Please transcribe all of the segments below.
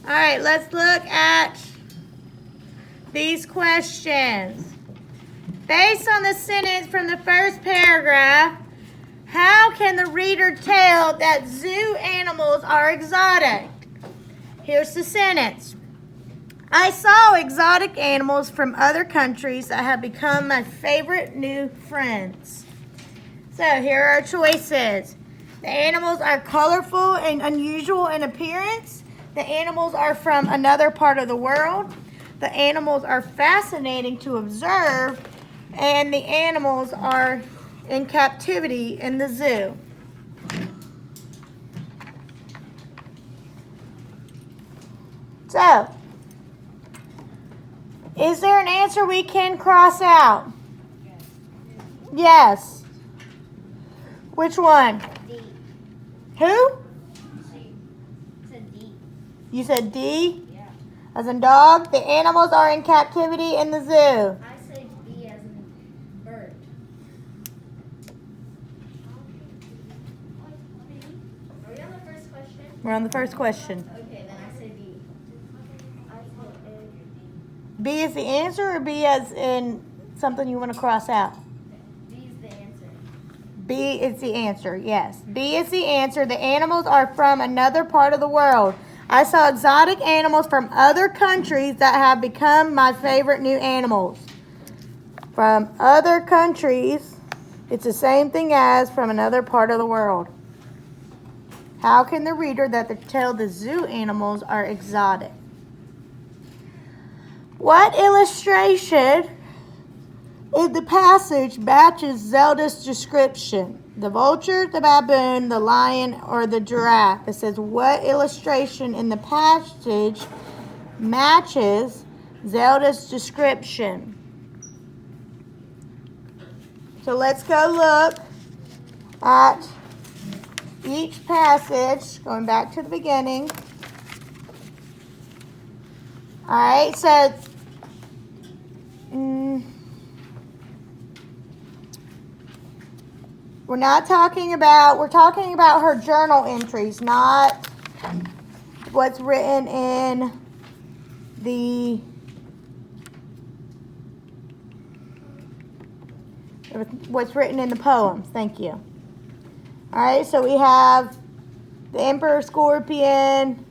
All right, let's look at these questions. Based on the sentence from the first paragraph, how can the reader tell that zoo animals are exotic? Here's the sentence. I saw exotic animals from other countries that have become my favorite new friends. So here are our choices. The animals are colorful and unusual in appearance. The animals are from another part of the world. The animals are fascinating to observe. And the animals are in captivity in the zoo. So, is there an answer we can cross out? Yes. Which one? D. Who? C. Said D. You said D? Yeah. As in dog? The animals are in captivity in the zoo. I said B as in bird. Are we on the first question? We're on the first question. Okay, then I say B. I said A. B is the answer, or B as in something you want to cross out? B is the answer. B is the answer, yes. B is the answer. The animals are from another part of the world. I saw exotic animals from other countries that have become my favorite new animals. From other countries, it's the same thing as from another part of the world. How can the reader tell the zoo animals are exotic? What illustration in the passage matches Zelda's description? The vulture, the baboon, the lion, or the giraffe? It says, what illustration in the passage matches Zelda's description? So let's go look at each passage, going back to the beginning. All right, so we're talking about her journal entries, not what's written in the poems. Thank you. All right, so we have the Emperor Scorpion,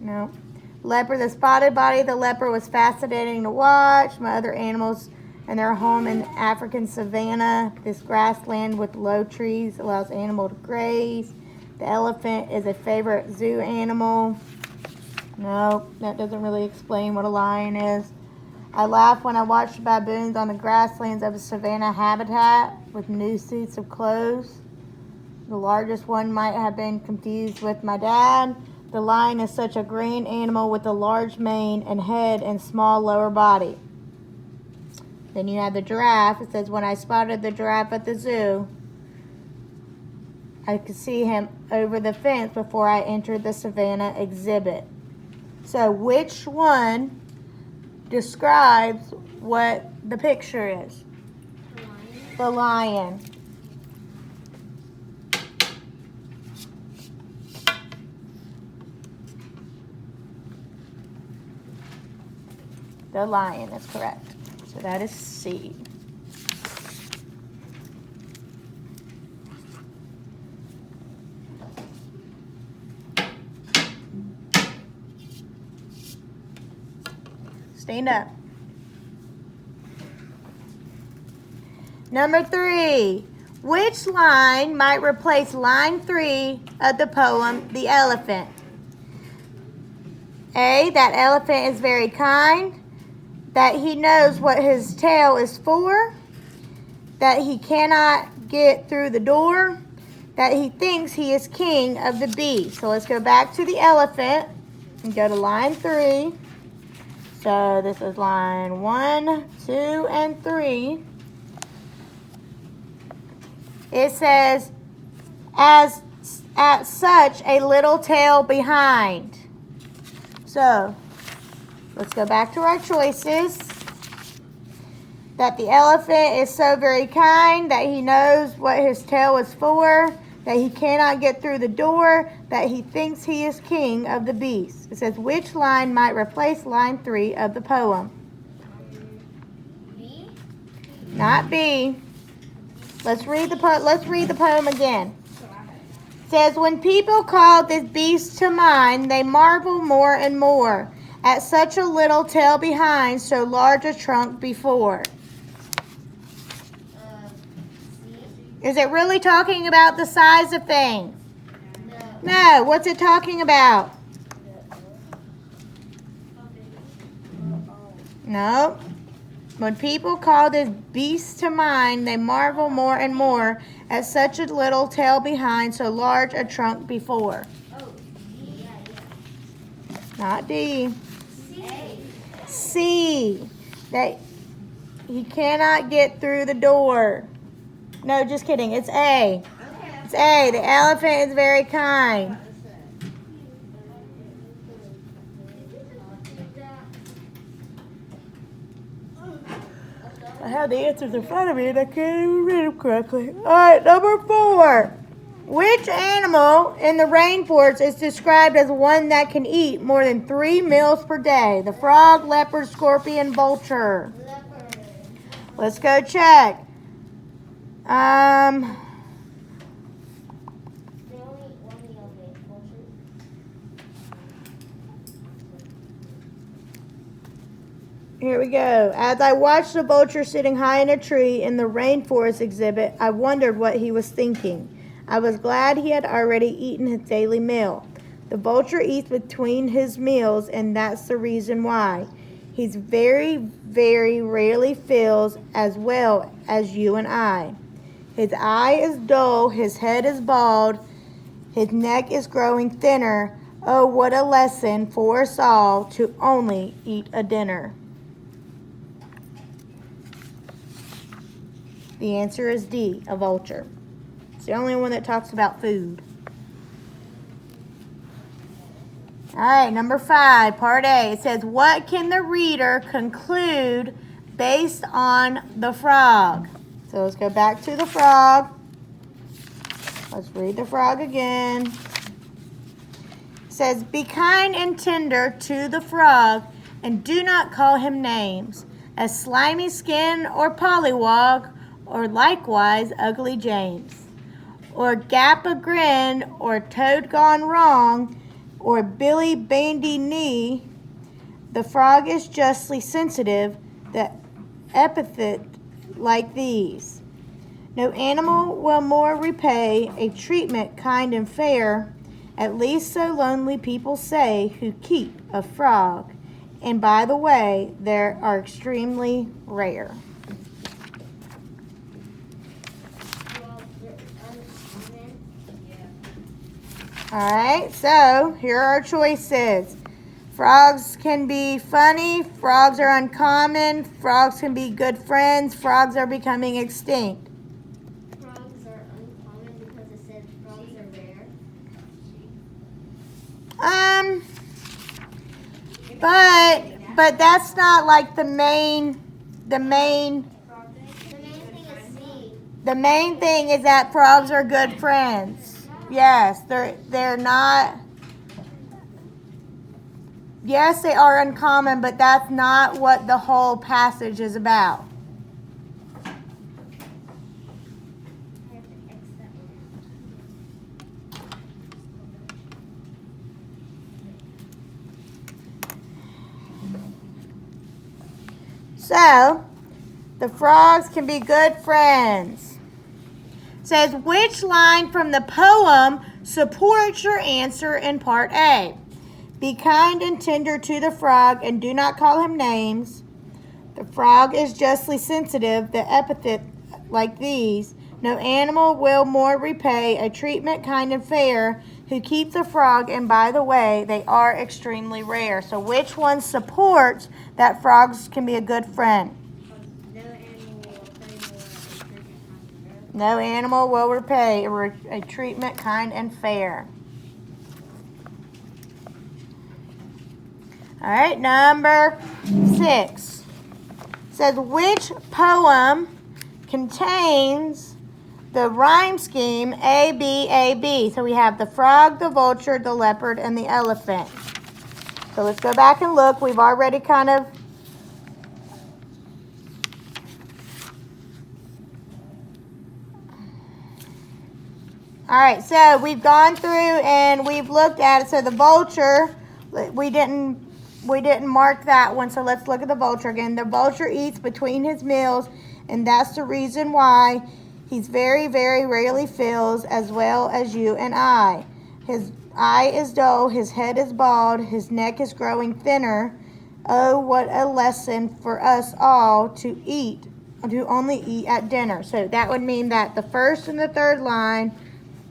no. Leopard, the spotted body of the leopard was fascinating to watch. My other animals and their home in African savanna. This grassland with low trees allows animal to graze. The elephant is a favorite zoo animal. No, that doesn't really explain what a lion is. I laugh when I watch baboons on the grasslands of a savanna habitat with new suits of clothes. The largest one might have been confused with my dad. The lion is such a grand animal with a large mane and head and small lower body. Then you have the giraffe. It says, when I spotted the giraffe at the zoo, I could see him over the fence before I entered the savannah exhibit. So which one describes what the picture is? The lion. The lion. The lion is correct. So that is C. Stand up. Number 3. Which line might replace line 3 of the poem, The Elephant? A, that elephant is very kind. That he knows what his tail is for. That he cannot get through the door. That he thinks he is king of the beasts. So let's go back to the elephant and go to line 3. So this is line 1, 2, and 3. It says, as at such a little tail behind. So let's go back to our choices. That the elephant is so very kind that he knows what his tail is for, that he cannot get through the door, that he thinks he is king of the beasts. It says, which line might replace line 3 of the poem? B. Not B. Let's read the poem again. It says, when people call this beast to mind, they marvel more and more at such a little tail behind, so large a trunk before. C. Is it really talking about the size of things? No. What's it talking about? No. When people call this beast to mind, they marvel more and more at such a little tail behind, so large a trunk before. Oh, D. Not D. C. C. That he cannot get through the door. No, just kidding. It's A. Okay. It's A. The elephant is very kind. I have the answers in front of me and I can't even read them correctly. All right, number 4. Which animal in the rainforest is described as one that can eat more than 3 meals per day? The frog, leopard, scorpion, vulture. Leopard. Let's go check. They only eat one meal a day. Vulture. Here we go. As I watched the vulture sitting high in a tree in the rainforest exhibit, I wondered what he was thinking. I was glad he had already eaten his daily meal. The vulture eats between his meals, and that's the reason why. He's very, very rarely feels as well as you and I. His eye is dull, his head is bald, his neck is growing thinner. Oh, what a lesson for us all to only eat a dinner. The answer is D, a vulture. It's the only one that talks about food. All right, number 5, part A. It says, what can the reader conclude based on the frog? So let's go back to the frog. Let's read the frog again. It says, be kind and tender to the frog, and do not call him names, as slimy skin or pollywog, or likewise ugly James, or Gap a grin, or Toad gone wrong, or Billy Bandy Knee. The frog is justly sensitive, the epithet like these. No animal will more repay a treatment kind and fair, at least so lonely people say who keep a frog. And by the way, they are extremely rare. All right, so here are our choices. Frogs can be funny, frogs are uncommon, frogs can be good friends, frogs are becoming extinct. Frogs are uncommon because it said frogs are rare. But that's not like the main The main thing is C. the main thing is that frogs are good friends. Yes, they're not. Yes, they are uncommon, but that's not what the whole passage is about. I have to X that one. So, the frogs can be good friends. It says, which line from the poem supports your answer in part A? Be kind and tender to the frog and do not call him names. The frog is justly sensitive, the epithet like these. No animal will more repay a treatment kind and fair who keep the frog, and by the way, they are extremely rare. So which one supports that frogs can be a good friend? No animal will repay more a treatment kind of fair. No animal will repay a treatment kind and fair. All right, number 6. says, which poem contains the rhyme scheme A, B, A, B? So we have the frog, the vulture, the leopard, and the elephant. So let's go back and look. We've already kind of all right, so we've gone through and we've looked at it. So the vulture, we didn't mark that one, so let's look at the vulture again. The vulture eats between his meals, and that's the reason why he's very, very rarely feels as well as you and I. His eye is dull, his head is bald, his neck is growing thinner. Oh, what a lesson for us all to only eat at dinner. So that would mean that the first and the third line,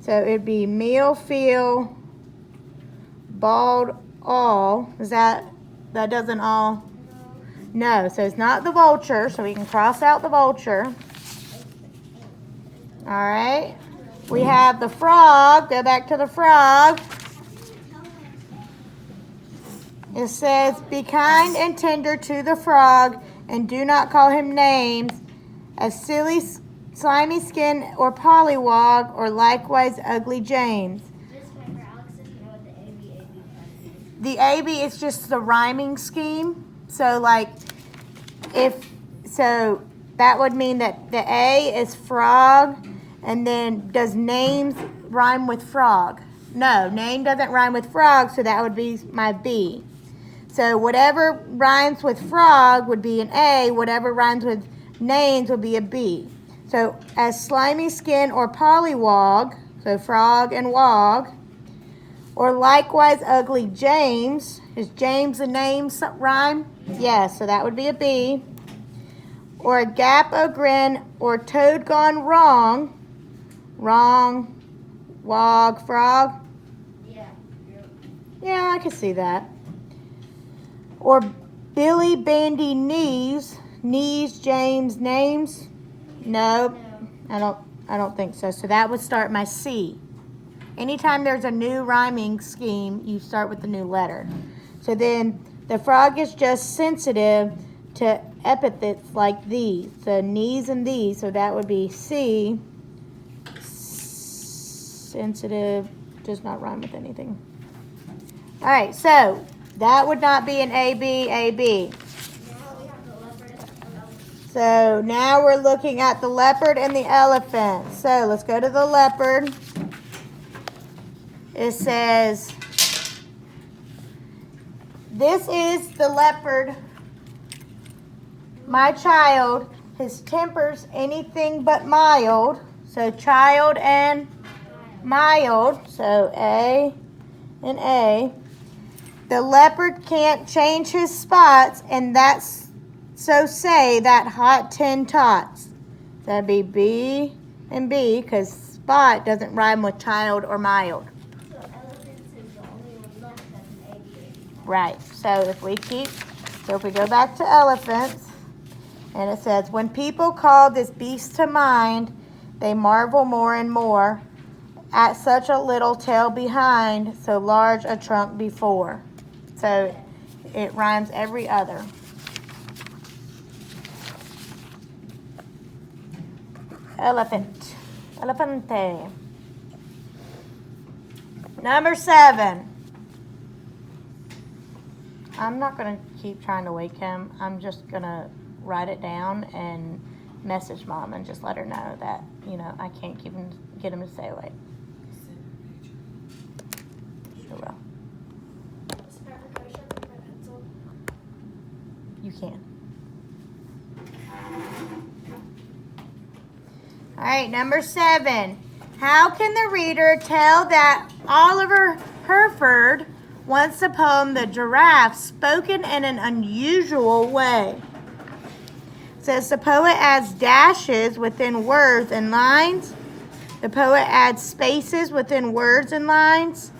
so it'd be meal, feel, bald, all. Is that doesn't all? No, so it's not the vulture, so we can cross out the vulture. All right. We have the frog. Go back to the frog. It says, be kind and tender to the frog, and do not call him names, a silly, slimy skin, or pollywog, or likewise ugly James. The AB is just the rhyming scheme. So so that would mean that the A is frog, and then does names rhyme with frog? No, name doesn't rhyme with frog, so that would be my B. So whatever rhymes with frog would be an A, whatever rhymes with names would be a B. So as slimy skin or pollywog, so frog and wog, or likewise ugly James. Is James a name rhyme? Yes, so that would be a B. Or a gap o' grin, or toad gone wrong. Wrong, wog, frog. Yeah, I can see that. Or Billy Bandy Knees, James, names. Nope, I don't think so. So that would start my C. Anytime there's a new rhyming scheme, you start with the new letter. So then the frog is just sensitive to epithets like these. So knees and these. So that would be C. Sensitive does not rhyme with anything. All right, so that would not be an AB. So now we're looking at the leopard and the elephant. So let's go to the leopard. It says, this is the leopard, my child. His temper's anything but mild. So child and mild. So A and A. The leopard can't change his spots, and that's so say that hot 10 tots. That'd be B and B, because spot doesn't rhyme with child or mild. So elephants is the only one left that's an AB. Right. So if we go back to elephants, and it says, when people call this beast to mind, they marvel more and more at such a little tail behind, so large a trunk before. So it rhymes every other. Elephant. Elefante. Number 7. I'm not going to keep trying to wake him. I'm just going to write it down and message Mom and just let her know that, I can't get him to stay awake. Sure will. You can. All right, number 7. How can the reader tell that Oliver Herford wants the poem The Giraffe spoken in an unusual way? It says the poet adds dashes within words and lines. The poet adds spaces within words and lines.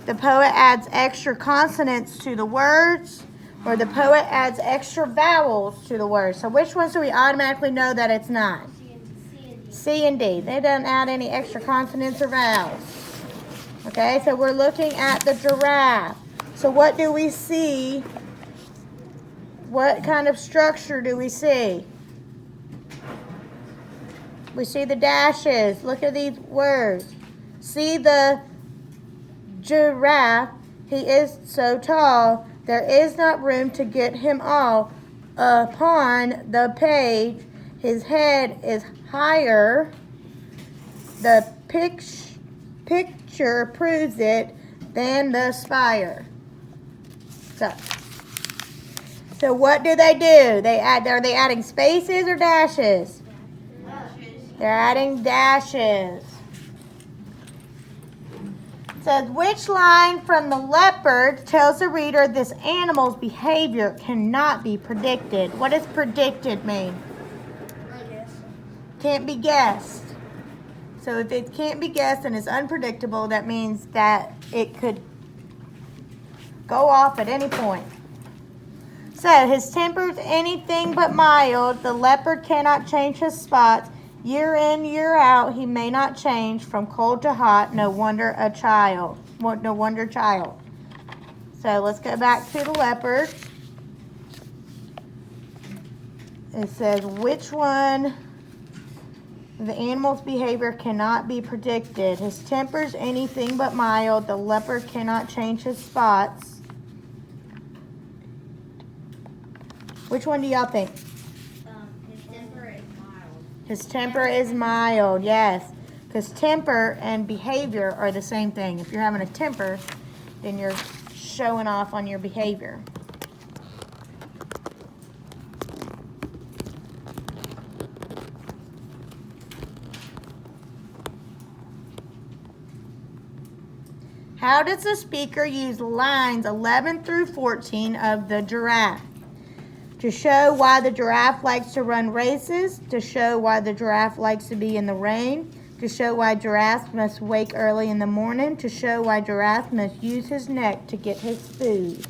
The poet adds extra consonants to the words. Or the poet adds extra vowels to the words. So which ones do we automatically know that it's not? C and D. They don't add any extra consonants or vowels. Okay, so we're looking at the giraffe. So what do we see what kind of structure do we see? We see the dashes. Look at these words. See the giraffe. He is so tall, there is not room to get him all. Upon the page, his head is higher. The picture proves it than the spire. So what do? Are they adding spaces or dashes? They're adding dashes. It says, which line from the leopard tells the reader this animal's behavior cannot be predicted? What does predicted mean? I guess. Can't be guessed. So if it can't be guessed and it's unpredictable, that means that it could go off at any point. So his temper's anything but mild. The leopard cannot change his spots. Year in, year out, he may not change from cold to hot. No wonder child. So let's go back to the leopard. It says, which one? The animal's behavior cannot be predicted. His temper's anything but mild. The leopard cannot change his spots. Which one do y'all think? His temper is mild. His temper is mild, yes. Because temper and behavior are the same thing. If you're having a temper, then you're showing off on your behavior. How does the speaker use lines 11 through 14 of the giraffe? To show why the giraffe likes to run races, to show why the giraffe likes to be in the rain, to show why giraffes must wake early in the morning, to show why giraffe must use his neck to get his food.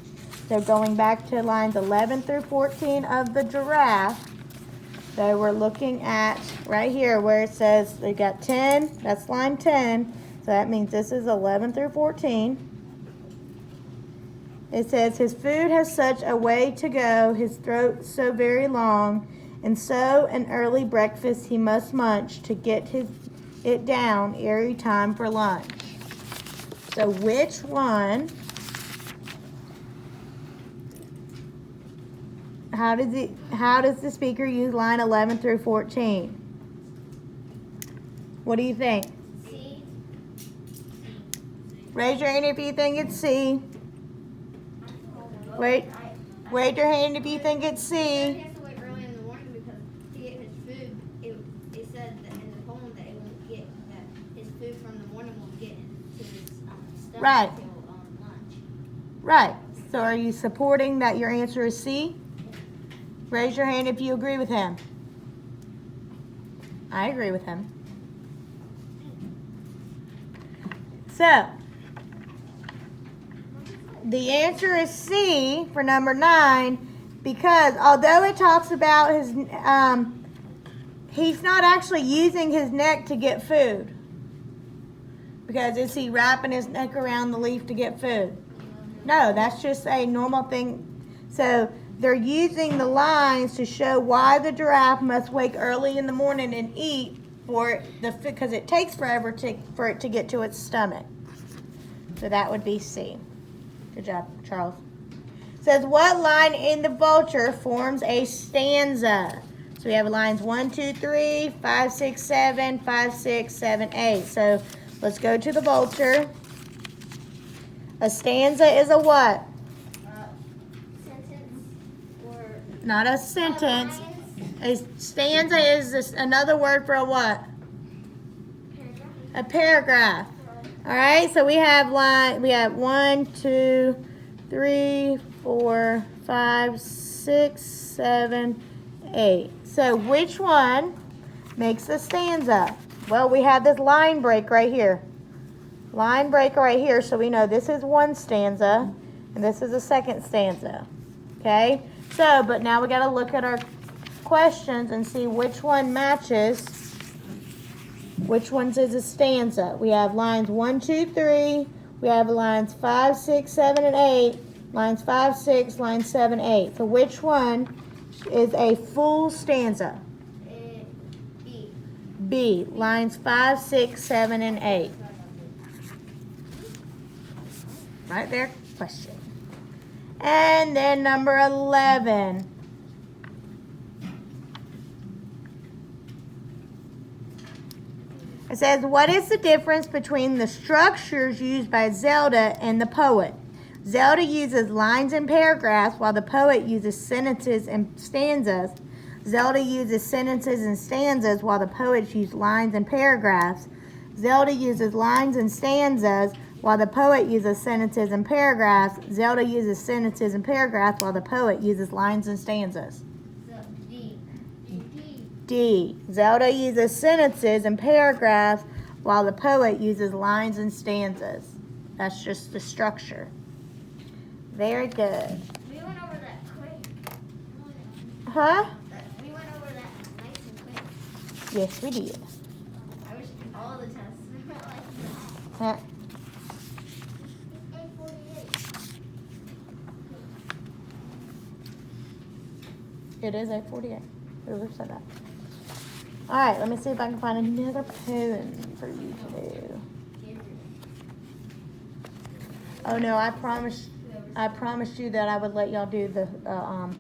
So going back to lines 11 through 14 of the giraffe, so we're looking at right here where it says they got 10, that's line 10, so that means this is 11 through 14. It says, his food has such a way to go, his throat so very long, and so an early breakfast he must munch to get it down ere time for lunch. So which one, how does the speaker use line 11 through 14? What do you think? C. Raise your hand if you think it's C. Wave your hand if you think it's He C. has to wake early in the morning because to get his food, it said that in the poem that it won't get that his food from the morning won't get into his stomach Right. until lunch. Right. So are you supporting that your answer is C? Raise your hand if you agree with him. I agree with him. So, the answer is C for number 9 because although it talks about his, he's not actually using his neck to get food. Because is he wrapping his neck around the leaf to get food? No, that's just a normal thing. So they're using the lines to show why the giraffe must wake early in the morning and eat because it takes forever for it to get to its stomach. So that would be C. Good job, Charles. Says, what line in the Vulture forms a stanza? So we have lines 1, 2, 3, 5, 6, 7, 5, 6, 7, 8. So let's go to the Vulture. A stanza is a what? Sentence or Not a sentence. lines, A stanza is another word for a what? paragraph. A paragraph. All right, so we have 1, 2, 3, 4, 5, 6, 7, 8. So which one makes a stanza? Well, we have this line break right here. Line break right here, so we know this is one stanza and this is a second stanza. Okay? So, but now we got to look at our questions and see which one matches. Which ones is a stanza? We have lines 1, 2, 3. We have lines 5, 6, 7, and 8. Lines 5, 6, lines 7, 8. So which one is a full stanza? B. B. Lines 5, 6, 7, and 8. Right there, question. And then number 11. It says, what is the difference between the structures used by Zelda and the poet? Zelda uses lines and paragraphs while the poet uses sentences and stanzas. Zelda uses sentences and stanzas while the poets use lines and paragraphs. Zelda uses lines and stanzas while the poet uses sentences and paragraphs. Zelda uses sentences and paragraphs while the poet uses lines and stanzas. So D. D. Zelda uses sentences and paragraphs while the poet uses lines and stanzas. That's just the structure. Very good. We went over that quick. Huh? We went over that nice and quick. Yes, we did. I wish all the tests were like that. Huh? 8:48. It is 8:48. Whoever said that. All right, let me see if I can find another poem for you to do. Oh no, I promised you that I would let y'all do the